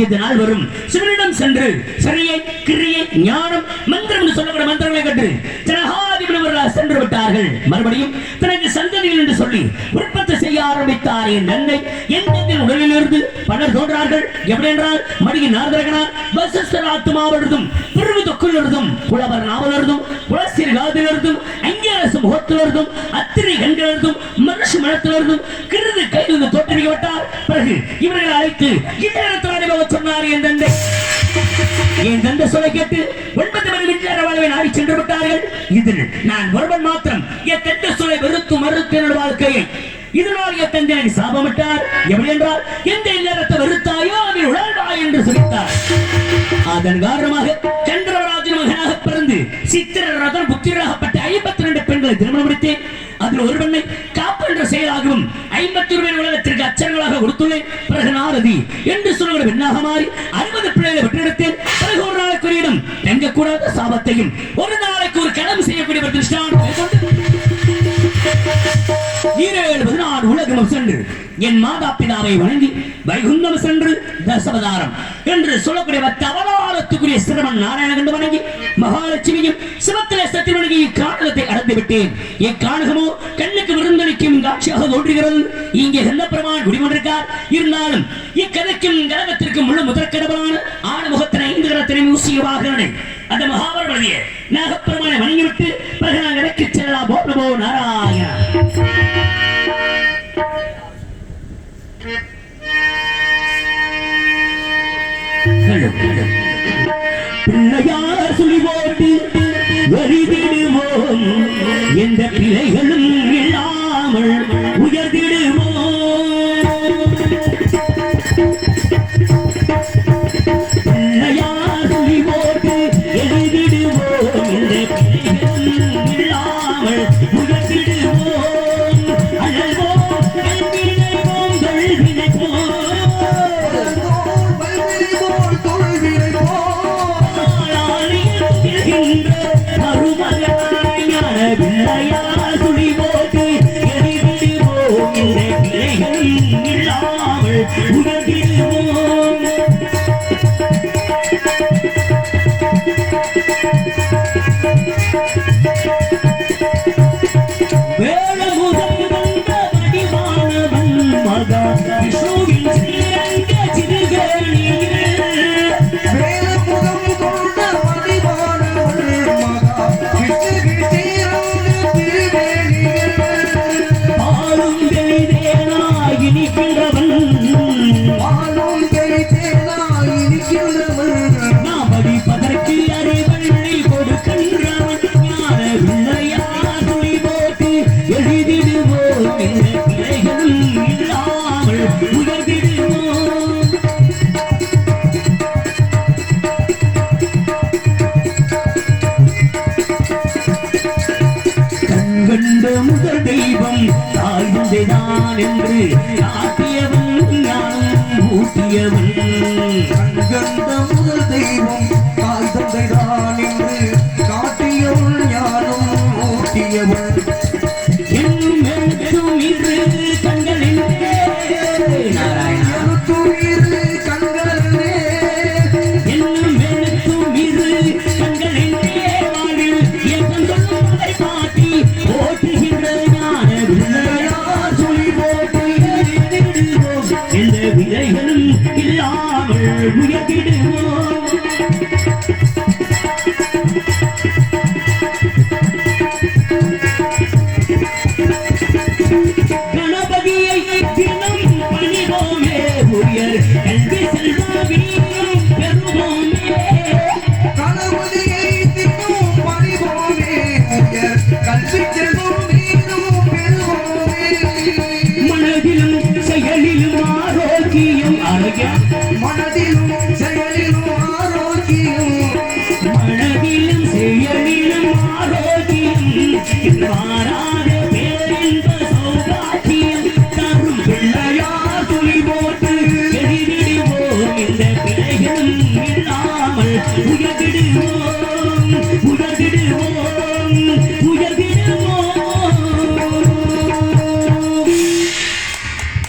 இதனால் வரும் சிவனிடம் சென்று சரியை கிரியை ஞானம் மந்திரம் சொல்லப்பட்ட மந்திரங்களை கற்று ஜனகாதிபதிகள் சென்று விட்டார்கள். மறுபடியும் தனக்கு சந்ததிகள் என்று சொல்லி உற்பத்தி செய்ய ஆரம்பித்தார். என் நன்மை எந்த உடலிலிருந்து பலர் தோன்றார்கள். எப்படி என்றால் மடியின் நாரதரகனார் வசிஷ்டர் ஆத்மாவிலிருந்தும் பிறகு தொக்குலிருந்தும் புலவர் நாவலிருந்தும் புலசிர் காதிலிருந்தும் அங்கேரசு முகத்திலிருந்தும் அத்திரை கண்களிலிருந்தும் மனுஷ மனத்திலிருந்தும் கிருது கையிலிருந்து தோற்றுவிக்கப்பட்டார். பிறகு இவர்களை அழைத்து இந்நேரத்தில் அனுபவ சொன்னார். என் தந்தை சொல்ல கேட்டு 9 மணி வீட்டில் வாழ்வை நாடி சென்று விட்டார்கள். இதில் நான் ஒருவன் மாத்திரம் என் தந்தை சொல்லை வெறுத்து மறுத்து என்னோட வாழ்க்கையை இதனால் என் தந்தை எனக்கு சாபமிட்டார். எப்படி என்றால் எந்த நேரத்தை வெறுத்தாயோ அதில் உழல்வாய் என்று சொல்லித்தார். அதன் காரணமாக சந்திரராஜன் மகனாக பிறந்து சித்திரரதன் புத்திரராகப்பட்ட 52 பெண்களை திருமணம் முடித்தேன். அதில் ஒரு பெண்ணை காப்பு என்ற செயலாகவும் 51 உலகத்திற்கு அச்சங்களாக கொடுத்துள்ளேன். பிறகு நாரதி என்று சொல்லுகிற பெண்ணாக மாறி 60 பிள்ளைகளை வெற்றெடுத்தேன். பிறகு ஒரு நாளைக்கு ஒரு இடம் தங்கக்கூடாத சாபத்தையும் ஒரு நாளைக்கு ஒரு கடம் செய்யக்கூடிய உலகம் சென்று என் மாதா பிதாவை வணங்கி வைகுந்தம் சென்று தசவதாரம் என்று சொல்லக்கூடிய அவதாரத்துக்குரிய சிரமன் நாராயண கண்டு வணங்கி மகாலட்சுமியும் சிவத்திலே சத்திய வணங்கி இக்காணகத்தை அடைந்து விட்டேன். இக்காணகமோ கண்ணுக்கு விருந்தளிக்கும் காட்சியாக தோன்றுகிறது. இங்கே செல்லப்பெருமான் குடிமன்றிருக்கார். இருந்தாலும் இக்கதைக்கும் கழகத்திற்கும் உள்ள முதற்கடவுளான ஆணமுகத்தினை 5 கரத்தினை ஊசியவாகிறனே அந்த மகாபரவதியை நாகப்பெருமானை வணங்கிவிட்டு பிறகு நாங்கள் இறக்கிச் செல்லலாம். போனபோ நாராயண எந்த பிழைகளும் இல்லாமல் உயர்ந்திடுவோம். பிள்ளையார் துளி போட்டு எழுதிடுவோம். எந்த பிழைகளும் இல்லாமல் உயர்ந்திடுவோம். அழல்வோம் கல்வினைவோம் தொல்வினைவோம். பிள்ளையார் துளி போட்டு எரிவிடுவோம். இந்த பிள்ளைகள் இல்லாமல் உயர்ந்திடுவோம். வேளமுகம் வந்த வடிவானவன் மகா விஷ்ணுவின் ஸ்ரீரங்க சிறுகேணியில் படிப்பதற்கு அறிவள்ளி கொடுக்கின்றவன் ஞான பிள்ளையார் துளி போட்டு எழுதிடுவோம். இந்த பிழைகளும் இல்லாமல் உயர்ந்திடுவோம். கண்கண்ட முதல் தெய்வம் தாழ்ந்ததான் என்று காட்டியவன் ஞானம் ஊட்டியவன். கண்கண்ட முதல் தெய்வம் தாய் தந்தைதான் என்று காட்டியவள் ஞானம் ஊட்டியவள். என்னும் எழுத்தும் இரு கண்களிலே எழுத்தும் இரு கண்களிலே என்னும் எழுத்தும் இரு கண்களிலே வாழில் ஏற்றம் சொல்லும் அதை காட்டி ஓட்டுகின்ற ஞான பிள்ளையார் சொல்லி போட்டு எழுதிடுவோம். எந்த விதைகளும் இல்லாமல் உயர்த்திடுவோம். கணபதியை தினம் பணிவோமே உயர் கல்வி செல்வ வீரம் பெறுவோமே. கணபதியை தினம் பணிவோமே உயர் கல்வி செல்வம் வீரம் பெறுவோமே. மனதிலும் செயலிலும் ஆரோக்கியம் ஆரோக்கியம் மனதிலும் செயலிலும் ஆரோக்கியம் மனதிலும் செயலிலும் ஆரோக்கியம் மாறாத பேரின்ப சௌகாக்கியம் தரும் பிள்ளையார் துளி போட்டு எழுதிடுவோம். இந்த பிழைகளும் இல்லாமல் உயர்த்திடுவோம். உயர்த்திடுவோம். உயர்த்தி